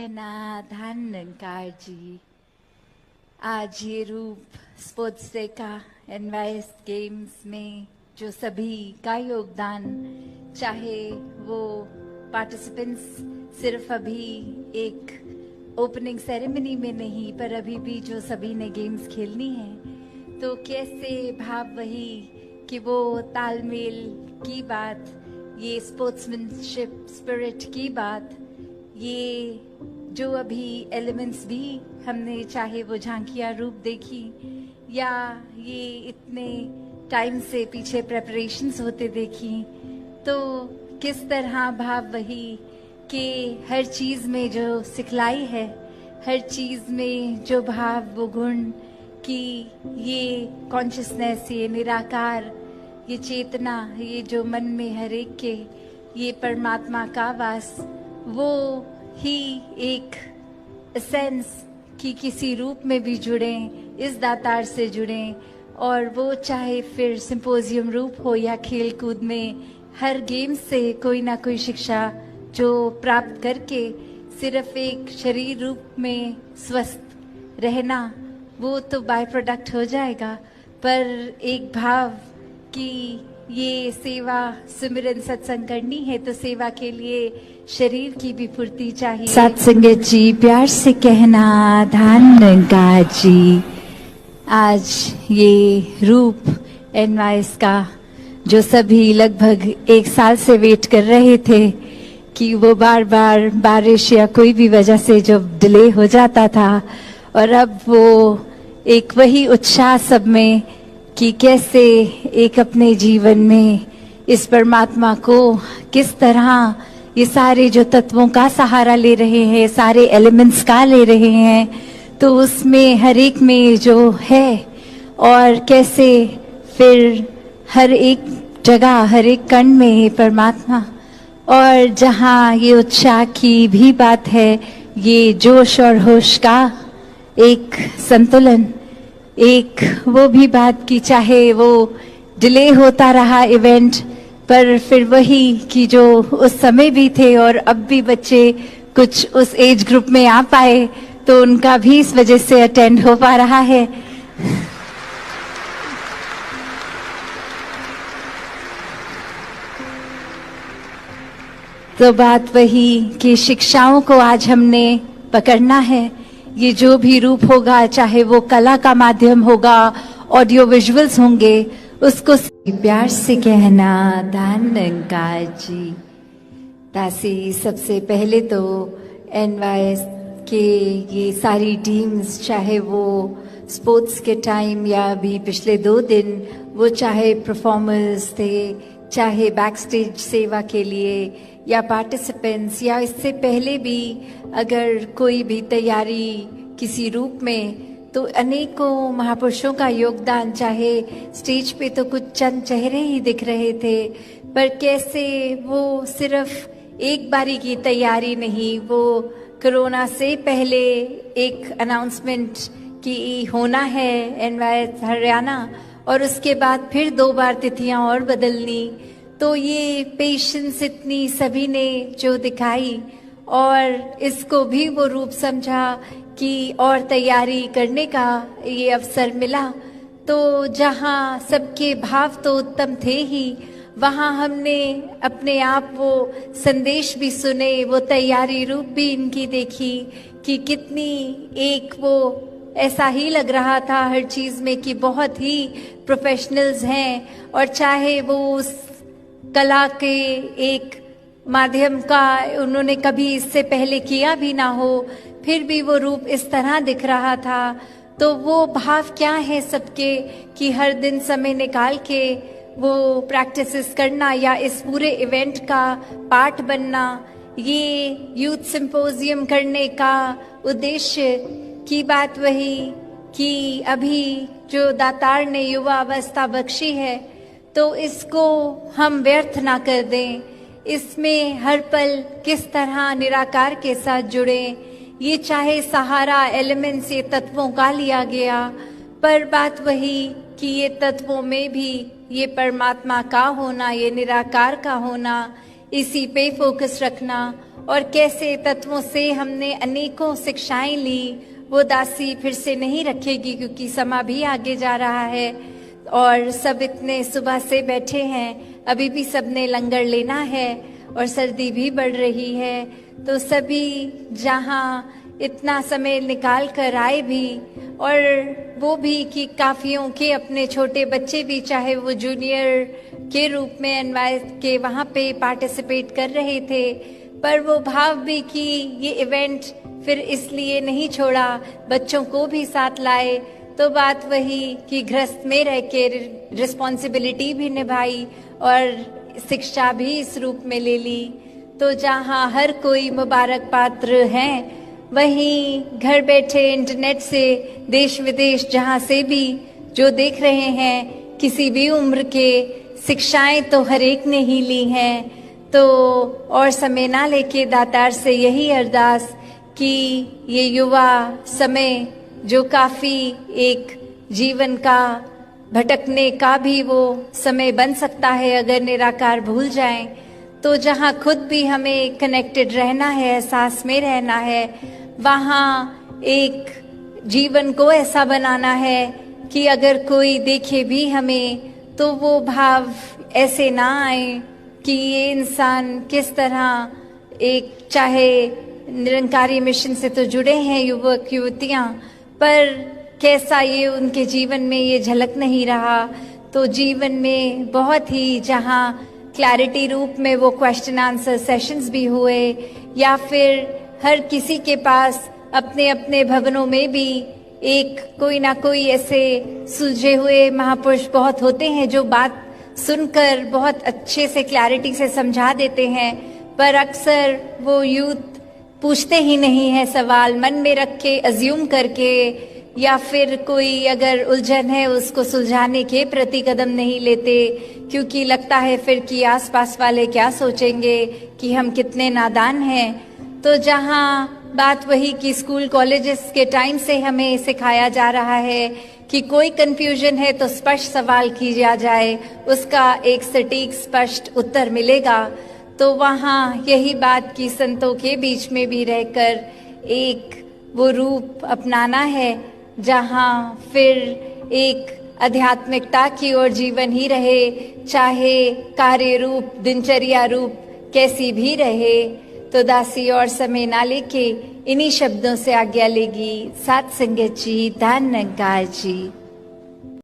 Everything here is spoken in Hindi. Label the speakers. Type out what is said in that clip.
Speaker 1: नाधान निरंकार जी, आज ये रूप स्पोर्ट्स डे का एनवाइस गेम्स में जो सभी का योगदान, चाहे वो पार्टिसिपेंट्स सिर्फ अभी एक ओपनिंग सेरेमनी में नहीं पर अभी भी जो सभी ने गेम्स खेलनी है, तो कैसे भाव वही कि वो तालमेल की बात, ये स्पोर्ट्समैनशिप स्पिरिट की बात, ये जो अभी एलिमेंट्स भी हमने चाहे वो झांकियां रूप देखी या ये इतने टाइम से पीछे प्रेपरेशंस होते देखी, तो किस तरह भाव वही कि हर चीज में जो सिखलाई है, हर चीज में जो भाव वो गुण कि ये कॉन्शियसनेस, ये निराकार, ये चेतना, ये जो मन में हर एक के ये परमात्मा का वास, वो ही एक सेंस कि किसी रूप में भी जुड़े, इस दातार से जुड़े, और वो चाहे फिर सिंपोजियम रूप हो या खेल कूद में, हर गेम से कोई ना कोई शिक्षा जो प्राप्त करके सिर्फ एक शरीर रूप में स्वस्थ रहना, वो तो बाय प्रोडक्ट हो जाएगा, पर एक भाव कि ये सेवा सुमिरन सत्संग करनी है तो सेवा के लिए शरीर की भी फुर्ती चाहिए। सत्संगत जी, प्यार से कहना धान निरंकार जी, आज ये रूप एनवाइस का जो सभी लगभग एक साल से वेट कर रहे थे कि वो बार बार बारिश या कोई भी वजह से जो डिले हो जाता था, और अब वो एक वही उत्साह सब में कि कैसे एक अपने जीवन में इस परमात्मा को किस तरह ये सारे जो तत्वों का सहारा ले रहे हैं, सारे एलिमेंट्स का ले रहे हैं, तो उसमें हर एक में जो है, और कैसे फिर हर एक जगह, हर एक कण में परमात्मा, और जहाँ ये उत्साह की भी बात है, ये जोश और होश का एक संतुलन, एक वो भी बात की चाहे वो डिले होता रहा इवेंट, पर फिर वही कि जो उस समय भी थे और अब भी बच्चे कुछ उस एज ग्रुप में आ पाए, तो उनका भी इस वजह से अटेंड हो पा रहा है। तो बात वही कि शिक्षाओं को आज हमने पकड़ना है। ये जो भी रूप होगा, चाहे वो कला का माध्यम होगा, ऑडियो विजुअल्स होंगे, उसको प्यार से कहना धान निरंकार जी। तासी सबसे पहले तो एनवाइस के ये सारी टीम्स, चाहे वो स्पोर्ट्स के टाइम या अभी पिछले 2 दिन, वो चाहे परफॉर्मर्स थे, चाहे बैक स्टेज सेवा के लिए या पार्टिसिपेंट्स, या इससे पहले भी अगर कोई भी तैयारी किसी रूप में, तो अनेकों महापुरुषों का योगदान, चाहे स्टेज पे तो कुछ चंद चेहरे ही दिख रहे थे, पर कैसे वो सिर्फ एक बारी की तैयारी नहीं, वो कोरोना से पहले एक अनाउंसमेंट की होना है एनवाइस हरियाणा, और उसके बाद फिर 2 बार तिथियां और बदलनी, तो ये पेशेंस इतनी सभी ने जो दिखाई, और इसको भी वो रूप समझा कि और तैयारी करने का ये अवसर मिला, तो जहाँ सबके भाव तो उत्तम थे ही, वहाँ हमने अपने आप वो संदेश भी सुने, वो तैयारी रूप भी इनकी देखी कि कितनी एक वो ऐसा ही लग रहा था हर चीज में कि बहुत ही प्रोफेशनल्स हैं, और चाहे वो उस कला के एक माध्यम का उन्होंने कभी इससे पहले किया भी ना हो, फिर भी वो रूप इस तरह दिख रहा था, तो वो भाव क्या है सबके कि हर दिन समय निकाल के वो प्रैक्टिसेस करना या इस पूरे इवेंट का पार्ट बनना, ये यूथ सिंपोजियम करने का उद्देश्य की बात वही कि अभी जो दातार ने युवा अवस्था बख्शी है, तो इसको हम व्यर्थ ना कर दें, इसमें हर पल किस तरह निराकार के साथ जुड़े, ये चाहे सहारा एलिमेंट्स ये तत्वों का लिया गया, पर बात वही कि ये तत्वों में भी ये परमात्मा का होना, ये निराकार का होना, इसी पे फोकस रखना, और कैसे तत्वों से हमने अनेकों शिक्षाएं ली, वो दासी फिर से नहीं रखेगी, क्योंकि समा भी आगे जा रहा है और सब इतने सुबह से बैठे हैं, अभी भी सबने लंगर लेना है और सर्दी भी बढ़ रही है। तो सभी जहाँ इतना समय निकाल कर आए भी, और वो भी कि काफियों के अपने छोटे बच्चे भी, चाहे वो जूनियर के रूप में एनवाईएस के वहाँ पे पार्टिसिपेट कर रहे थे, पर वो भाव भी कि ये इवेंट फिर इसलिए नहीं छोड़ा, बच्चों को भी साथ लाए। तो बात वही कि गृहस्थ में रह के रिस्पॉन्सिबिलिटी भी निभाई और शिक्षा भी इस रूप में ले ली। तो जहाँ हर कोई मुबारक पात्र हैं, वहीं घर बैठे इंटरनेट से देश विदेश जहाँ से भी जो देख रहे हैं, किसी भी उम्र के शिक्षाएं तो हर एक ने ही ली हैं। तो और समय ना लेके दातार से यही अरदास कि ये युवा समय जो काफी एक जीवन का भटकने का भी वो समय बन सकता है अगर निराकार भूल जाएं, तो जहाँ खुद भी हमें कनेक्टेड रहना है, एहसास में रहना है, वहाँ एक जीवन को ऐसा बनाना है कि अगर कोई देखे भी हमें तो वो भाव ऐसे ना आए कि ये इंसान किस तरह एक, चाहे निरंकारी मिशन से तो जुड़े हैं युवक युवतियां, पर कैसा ये उनके जीवन में ये झलक नहीं रहा। तो जीवन में बहुत ही जहाँ क्लैरिटी रूप में वो क्वेश्चन आंसर सेशंस भी हुए, या फिर हर किसी के पास अपने अपने भवनों में भी एक कोई ना कोई ऐसे सुलझे हुए महापुरुष बहुत होते हैं जो बात सुनकर बहुत अच्छे से क्लैरिटी से समझा देते हैं, पर अक्सर वो यूथ पूछते ही नहीं है सवाल, मन में रख के अज्यूम करके, या फिर कोई अगर उलझन है उसको सुलझाने के प्रति कदम नहीं लेते, क्योंकि लगता है फिर कि आसपास वाले क्या सोचेंगे कि हम कितने नादान हैं। तो जहाँ बात वही कि स्कूल कॉलेजेस के टाइम से हमें सिखाया जा रहा है कि कोई कंफ्यूजन है तो स्पष्ट सवाल किया जाए, उसका एक सटीक स्पष्ट उत्तर मिलेगा। तो वहाँ यही बात की संतों के बीच में भी रहकर एक वो रूप अपनाना है, जहाँ फिर एक आध्यात्मिकता की ओर जीवन ही रहे, चाहे कार्य रूप दिनचर्या रूप कैसी भी रहे। तो दासी और समय ना लेके इन्हीं शब्दों से आज्ञा लेगी। सात संगत जी, धन निरंकार जी।